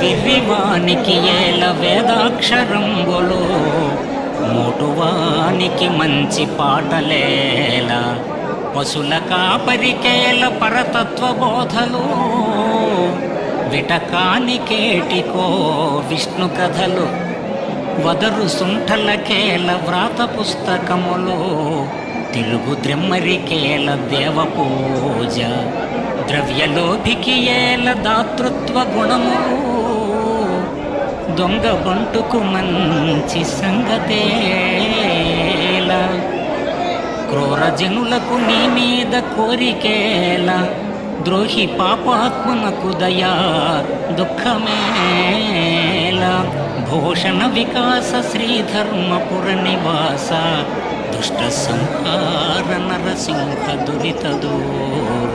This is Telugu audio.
విర్రివానికి ఏల వేదాక్షరంబులు, మోటువానికి మంచి పాటలేల, పశుల కాపరికేల పరతత్వ బోధలు, విటకానికేటికో విష్ణు కథలు, వదరు సుంఠలకేల వ్రాత పుస్తకములు, తెలుగు ద్రెమ్మరికేల దేవ పూజ, ద్రవ్యలోభికి ఏల దాతృత్వ గుణములు, దొంగ బంటుకు మంచి సంగతేల, క్రూర జనులకు నీ మీద కోరికేల, ద్రోహి పాపాత్మనకు దయా దుఃఖమేల, భూషణ వికాస శ్రీధర్మపుర నివాస, దుష్ట సంహార నరసింహ దురిత దూర.